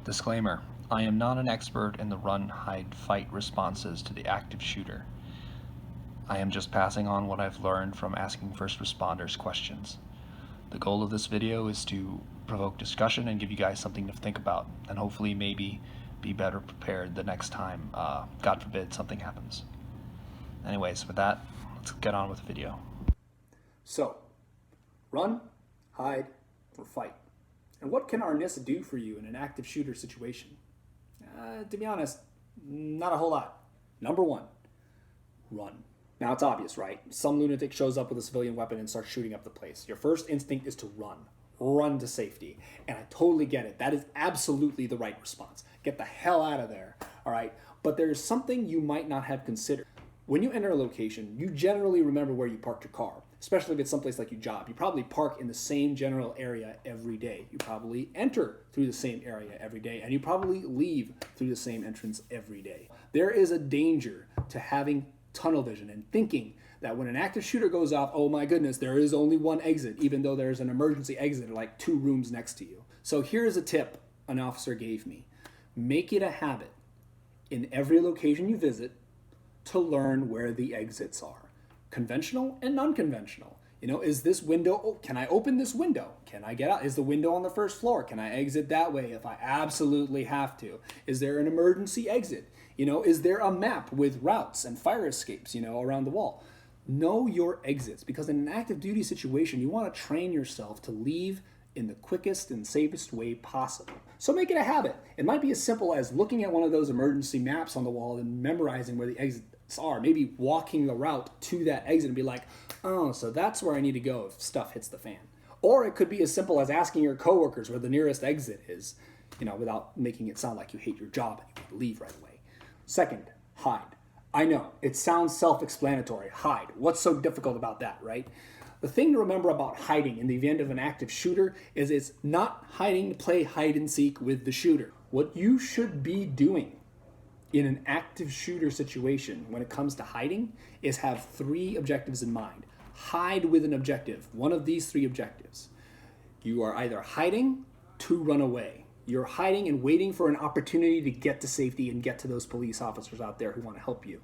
Disclaimer: I am not an expert in the run, hide, fight responses to the active shooter. I am just passing on what I've learned from asking first responders questions. The goal of this video is to provoke discussion and give you guys something to think about, and hopefully maybe be better prepared the next time, God forbid, something happens. Anyways, with that, let's get on with the video. So, run, hide, or fight. And what can Arnis do for you in an active shooter situation? To be honest, not a whole lot. Number one, run. Now it's obvious, right? Some lunatic shows up with a civilian weapon and starts shooting up the place. Your first instinct is to run. Run to safety. And I totally get it. That is absolutely the right response. Get the hell out of there, all right? But there's something you might not have considered. When you enter a location, you generally remember where you parked your car, especially if it's someplace like your job. You probably park in the same general area every day. You probably enter through the same area every day, and you probably leave through the same entrance every day. There is a danger to having tunnel vision and thinking that when an active shooter goes off, oh my goodness, there is only one exit, even though there's an emergency exit like 2 rooms next to you. So here's a tip an officer gave me. Make it a habit in every location you visit to learn where the exits are. Conventional and non-conventional. You know, is this window, oh, can I open this window? Can I get out? Is the window on the first floor? Can I exit that way if I absolutely have to? Is there an emergency exit? You know, is there a map with routes and fire escapes, you know, around the wall? Know your exits, because in an active duty situation, you want to train yourself to leave in the quickest and safest way possible. So make it a habit. It might be as simple as looking at one of those emergency maps on the wall and memorizing where the exits are. Maybe walking the route to that exit and be like, oh, so that's where I need to go if stuff hits the fan. Or it could be as simple as asking your coworkers where the nearest exit is, you know, without making it sound like you hate your job and you want to leave right away. Second, hide. I know, it sounds self-explanatory. Hide. What's so difficult about that, right? The thing to remember about hiding in the event of an active shooter is it's not hiding to play hide and seek with the shooter. What you should be doing in an active shooter situation when it comes to hiding is have 3 objectives in mind. Hide with an objective, one of these 3 objectives. You are either hiding to run away. You're hiding and waiting for an opportunity to get to safety and get to those police officers out there who want to help you.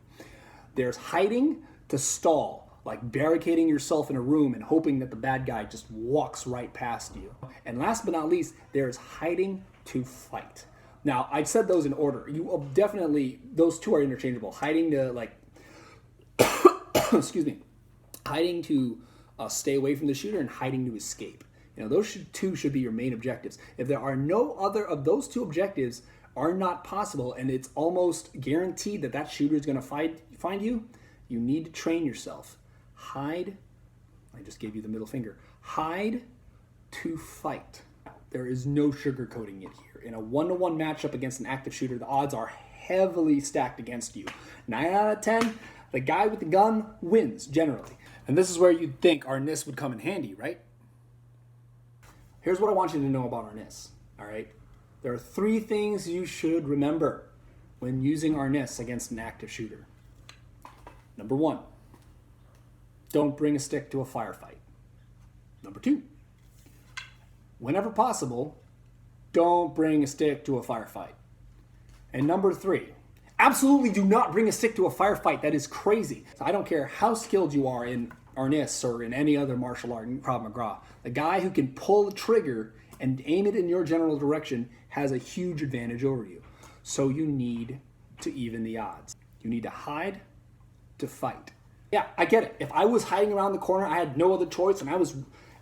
There's hiding to stall, like barricading yourself in a room and hoping that the bad guy just walks right past you. And last but not least, there's hiding to fight. Now, I said those in order. You definitely, those 2 are interchangeable. Hiding to, like, excuse me, hiding to stay away from the shooter and hiding to escape. You know, those 2 should be your main objectives. If there are no other of those 2 objectives are not possible, and it's almost guaranteed that that shooter is going to find you, you need to train yourself. Hide, I just gave you the middle finger, hide to fight. There is no sugarcoating it here. In a 1-to-1 matchup against an active shooter, the odds are heavily stacked against you. 9 out of 10, the guy with the gun wins, generally. And this is where you'd think Arnis would come in handy, right? Here's what I want you to know about Arnis, all right? There are 3 things you should remember when using Arnis against an active shooter. Number 1, don't bring a stick to a firefight. Number 2, whenever possible, don't bring a stick to a firefight. And number 3, absolutely do not bring a stick to a firefight. That is crazy. I don't care how skilled you are in Arnis or in any other martial art, Krav Maga. The guy who can pull the trigger and aim it in your general direction has a huge advantage over you. So you need to even the odds. You need to hide to fight. Yeah, I get it. If I was hiding around the corner, I had no other choice, and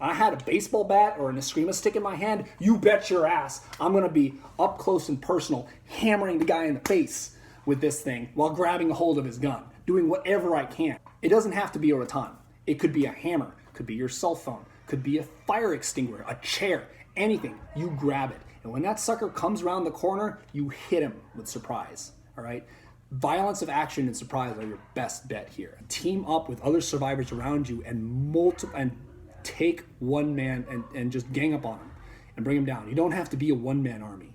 I had a baseball bat or an eskrima stick in my hand, you bet your ass I'm going to be up close and personal, hammering the guy in the face with this thing while grabbing a hold of his gun, doing whatever I can. It doesn't have to be a baton. It could be a hammer, could be your cell phone, could be a fire extinguisher, a chair, anything. You grab it. And when that sucker comes around the corner, you hit him with surprise, all right? Violence of action and surprise are your best bet here. Team up with other survivors around you and take one man and just gang up on him and bring him down. You don't have to be a one-man army.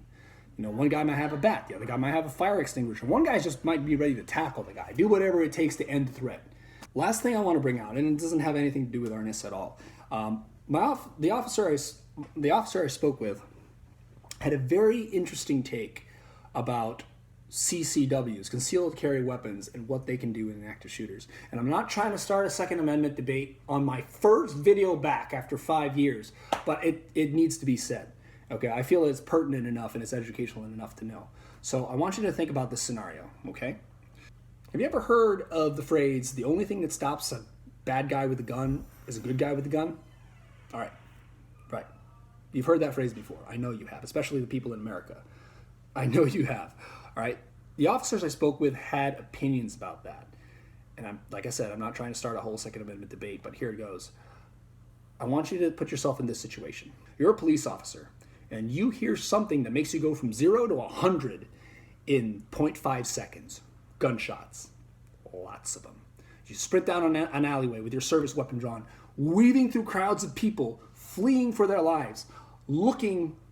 You know, one guy might have a bat, the other guy might have a fire extinguisher. One guy just might be ready to tackle the guy. Do whatever it takes to end the threat. Last thing I want to bring out, and it doesn't have anything to do with Arnis at all. The officer I spoke with had a very interesting take about CCWs, concealed carry weapons, and what they can do in active shooters. And I'm not trying to start a Second Amendment debate on my first video back after 5 years, but it needs to be said. Okay, I feel it's pertinent enough and it's educational enough to know. So I want you to think about this scenario, okay? Have you ever heard of the phrase, the only thing that stops a bad guy with a gun is a good guy with a gun? All right, right. You've heard that phrase before. I know you have, especially the people in America. I know you have. All right. The officers I spoke with had opinions about that. And like I said, I'm not trying to start a whole Second Amendment debate, but here it goes. I want you to put yourself in this situation. You're a police officer, and you hear something that makes you go from 0 to 100 in 0.5 seconds. Gunshots. Lots of them. You sprint down an alleyway with your service weapon drawn, weaving through crowds of people, fleeing for their lives,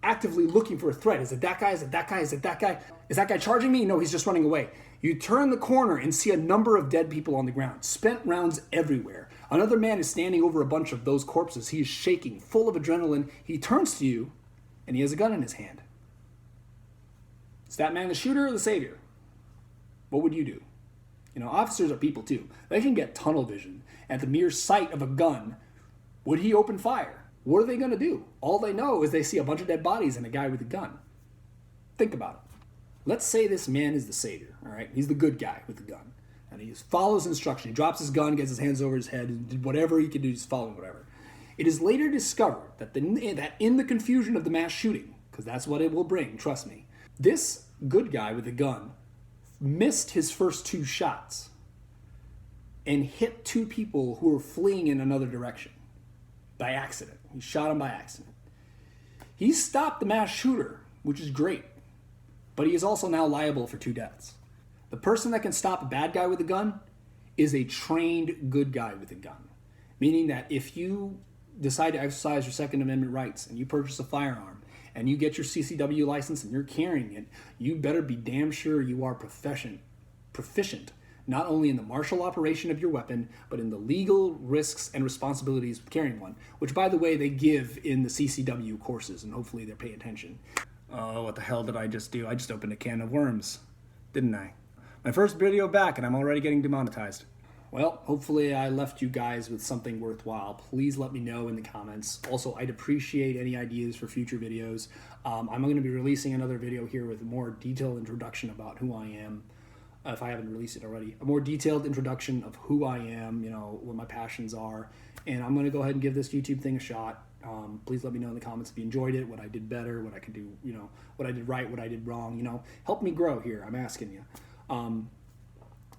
actively looking for a threat. Is it that guy? Is it that guy? Is it that guy? Is that guy charging me? No, he's just running away. You turn the corner and see a number of dead people on the ground, spent rounds everywhere. Another man is standing over a bunch of those corpses. He is shaking, full of adrenaline. He turns to you, and he has a gun in his hand. Is that man the shooter or the savior? What would you do? You know, officers are people too. They can get tunnel vision. At the mere sight of a gun, would he open fire? What are they going to do? All they know is they see a bunch of dead bodies and a guy with a gun. Think about it. Let's say this man is the savior, all right? He's the good guy with the gun. And he follows instruction. He drops his gun, gets his hands over his head, and did whatever he could do, just following whatever. It is later discovered that in the confusion of the mass shooting, because that's what it will bring, trust me, this good guy with the gun missed his first 2 shots and hit 2 people who were fleeing in another direction by accident. He shot him by accident. He stopped the mass shooter, which is great, but he is also now liable for 2 deaths. The person that can stop a bad guy with a gun is a trained good guy with a gun, meaning that if you decide to exercise your Second Amendment rights and you purchase a firearm and you get your CCW license and you're carrying it, you better be damn sure you are proficient, not only in the martial operation of your weapon, but in the legal risks and responsibilities of carrying one, which, by the way, they give in the CCW courses, and hopefully they're paying attention. Oh, what the hell did I just do? I just opened a can of worms, didn't I? My first video back, and I'm already getting demonetized. Well, hopefully I left you guys with something worthwhile. Please let me know in the comments. Also, I'd appreciate any ideas for future videos. I'm going to be releasing another video here with a more detailed introduction about who I am, if I haven't released it already. A more detailed introduction of who I am, you know, what my passions are. And I'm going to go ahead and give this YouTube thing a shot. Please let me know in the comments if you enjoyed it, what I did better, what I could do, you know, what I did right, what I did wrong. You know, help me grow here. I'm asking you.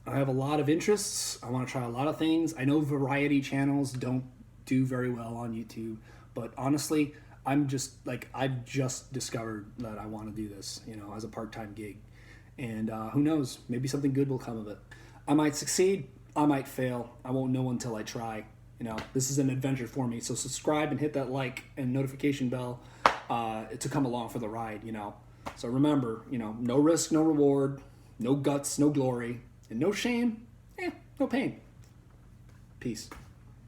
I have a lot of interests. I want to try a lot of things. I know variety channels don't do very well on YouTube, but honestly, I've just discovered that I want to do this, you know, as a part-time gig. And who knows, maybe something good will come of it. I might succeed, I might fail. I won't know until I try. You know, this is an adventure for me. So subscribe and hit that like and notification bell to come along for the ride, you know. So remember, you know, no risk, no reward, no guts, no glory, and no shame, no pain. Peace.